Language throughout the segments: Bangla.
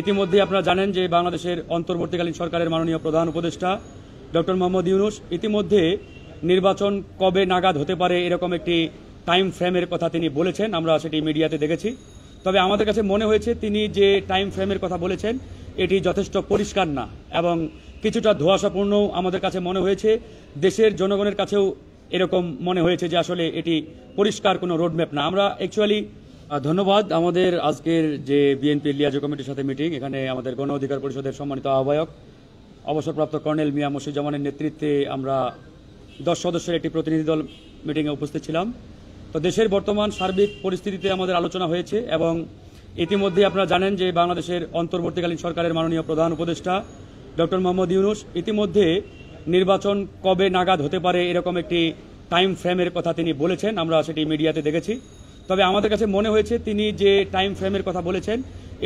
ইতিমধ্যে আপনারা জানেন যে বাংলাদেশের অন্তর্বর্তীকালীন সরকারের মাননীয় প্রধান উপদেষ্টা ডক্টর মোহাম্মদ ইউনূস ইতিমধ্যে নির্বাচন কবে নাগাদ হতে পারে এরকম একটি টাইম ফ্রেমের কথা তিনি বলেছেন। আমরা সেটি মিডিয়াতে দেখেছি। তবে আমাদের কাছে মনে হয়েছে তিনি যে টাইম ফ্রেমের কথা বলেছেন এটি যথেষ্ট পরিষ্কার না এবং কিছুটা ধোঁয়াশাপূর্ণ আমাদের কাছে মনে হয়েছে। দেশের জনগণের কাছেও এরকম মনে হয়েছে যে আসলে এটি পরিষ্কার কোনো রোডম্যাপ না। আমরা অ্যাকচুয়ালি ধন্যবাদ। আমাদের আজকের যে বিএনপি লিয়াজো কমিটির সাথে মিটিং, এখানে আমাদের গণ অধিকার পরিষদের সম্মানিত আহ্বায়ক অবসরপ্রাপ্ত কর্নেল মিয়া মশিউজ্জামানের নেতৃত্বে আমরা 10 সদস্যের একটি প্রতিনিধি দল মিটিংয়ে উপস্থিত ছিলাম। তো দেশের বর্তমান সার্বিক পরিস্থিতিতে আমাদের আলোচনা হয়েছে এবং ইতিমধ্যে আপনারা জানেন যে বাংলাদেশের অন্তর্বর্তীকালীন সরকারের মাননীয় প্রধান উপদেষ্টা ডক্টর মোহাম্মদ ইউনূস ইতিমধ্যে নির্বাচন কবে নাগাদ হতে পারে এরকম একটি টাইম ফ্রেমের কথা তিনি বলেছেন। আমরা সেটি মিডিয়াতে দেখেছি। তবে আমাদের কাছে মনে হয়েছে তিনি যে টাইম ফ্রেমের কথা বলেছেন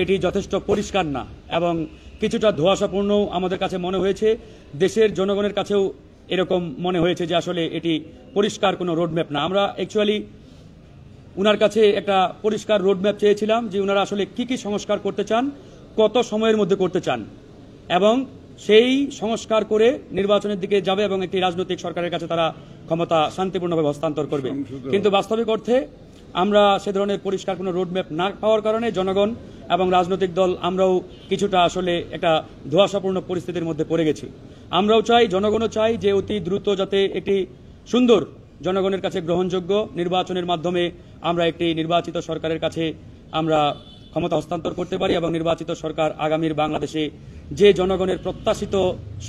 এটি যথেষ্ট পরিষ্কার না এবং কিছুটা ধোঁয়াশাপূর্ণ আমাদের কাছে মনে হয়েছে। দেশের জনগণের কাছেও এরকম মনে হয়েছে যে আসলে এটি পরিষ্কার কোনো রোডম্যাপ না। আমরা অ্যাকচুয়ালি উনার কাছে একটা পরিষ্কার রোডম্যাপ চেয়েছিলাম যে উনারা আসলে কি কি সংস্কার করতে চান, কত সময়ের মধ্যে করতে চান এবং সেই সংস্কার করে নির্বাচনের দিকে যাবে এবং একটি রাজনৈতিক সরকারের কাছে তারা ক্ষমতা শান্তিপূর্ণভাবে হস্তান্তর করবে। কিন্তু বাস্তবিক অর্থে আমরা সে ধরনের পরিষ্কার কোনো রোডম্যাপ না পাওয়ার কারণে জনগণ এবং রাজনৈতিক দল আমরাও কিছুটা আসলে একটা ধোঁয়াশাপূর্ণ পরিস্থিতির মধ্যে পড়ে গেছি। আমরাও চাই, জনগণও চাই যে অতি দ্রুত যাতে একটি সুন্দর জনগণের কাছে গ্রহণযোগ্য নির্বাচনের মাধ্যমে আমরা একটি নির্বাচিত সরকারের কাছে আমরা ক্ষমতা হস্তান্তর করতে পারি এবং নির্বাচিত সরকার আগামীর বাংলাদেশে যে জনগণের প্রত্যাশিত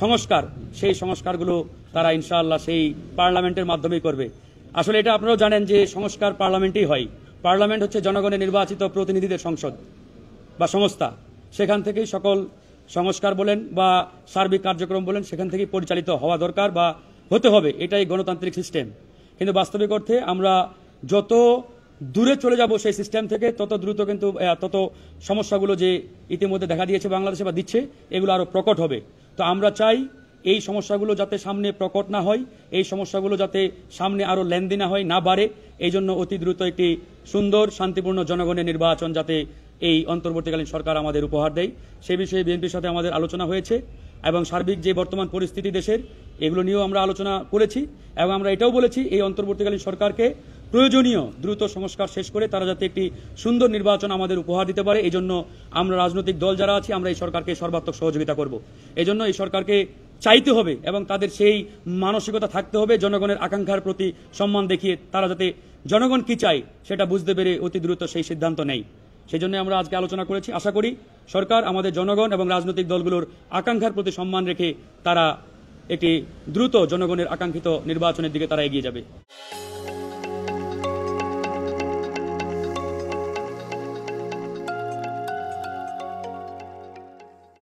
সংস্কার সেই সংস্কারগুলো তারা ইনশাআল্লাহ সেই পার্লামেন্টের মাধ্যমেই করবে। আসলে এটা আপনারাও জানেন যে সংস্কার পার্লামেন্টেই হয়। পার্লামেন্ট হচ্ছে জনগণের নির্বাচিত প্রতিনিধিদের সংসদ বা সংস্থা। সেখান থেকেই সকল সংস্কার বলেন বা সার্বিক কার্যক্রম বলেন সেখান থেকেই পরিচালিত হওয়া দরকার বা হতে হবে। এটাই গণতান্ত্রিক সিস্টেম। কিন্তু বাস্তবিক অর্থে আমরা যত দূরে চলে যাব সেই সিস্টেম থেকে তত দ্রুত কিন্তু তত সমস্যাগুলো যে ইতিমধ্যে দেখা দিয়েছে বাংলাদেশে বা দিচ্ছে এগুলো আরও প্রকট হবে। তো আমরা চাই এই সমস্যাগুলো যাতে সামনে প্রকট না হয়, এই সমস্যাগুলো যাতে সামনে আরও লেনদেন না হয়, না বাড়ে, এই জন্য অতি দ্রুত একটি সুন্দর শান্তিপূর্ণ জনগণের নির্বাচন যাতে এই অন্তর্বর্তীকালীন সরকার আমাদের উপহার দেয় সে বিষয়ে বিএনপির সাথে আমাদের আলোচনা হয়েছে এবং সার্বিক যে বর্তমান পরিস্থিতি দেশের এগুলো নিয়েও আমরা আলোচনা করেছি এবং আমরা এটাও বলেছি এই অন্তর্বর্তীকালীন সরকারকে প্রয়োজনীয় দ্রুত সংস্কার শেষ করে তারা যাতে একটি সুন্দর নির্বাচন আমাদের উপহার দিতে পারে। এই জন্য আমরা রাজনৈতিক দল যারা আছি আমরা এই সরকারকে সর্বাত্মক সহযোগিতা করব। এই জন্য এই সরকারকে চাইতে হবে এবং তাদের সেই মানসিকতা থাকতে হবে জনগণের আকাঙ্ক্ষার প্রতি সম্মান দেখিয়ে তারা যাতে জনগণ কি চায় সেটা বুঝতে পেরে অতি দ্রুত সেই সিদ্ধান্ত নেয়। সেই জন্য আমরা আজকে আলোচনা করেছি। আশা করি সরকার আমাদের জনগণ এবং রাজনৈতিক দলগুলোর আকাঙ্ক্ষার প্রতি সম্মান রেখে তারা একটি দ্রুত জনগণের আকাঙ্ক্ষিত নির্বাচনের দিকে তারা এগিয়ে যাবে।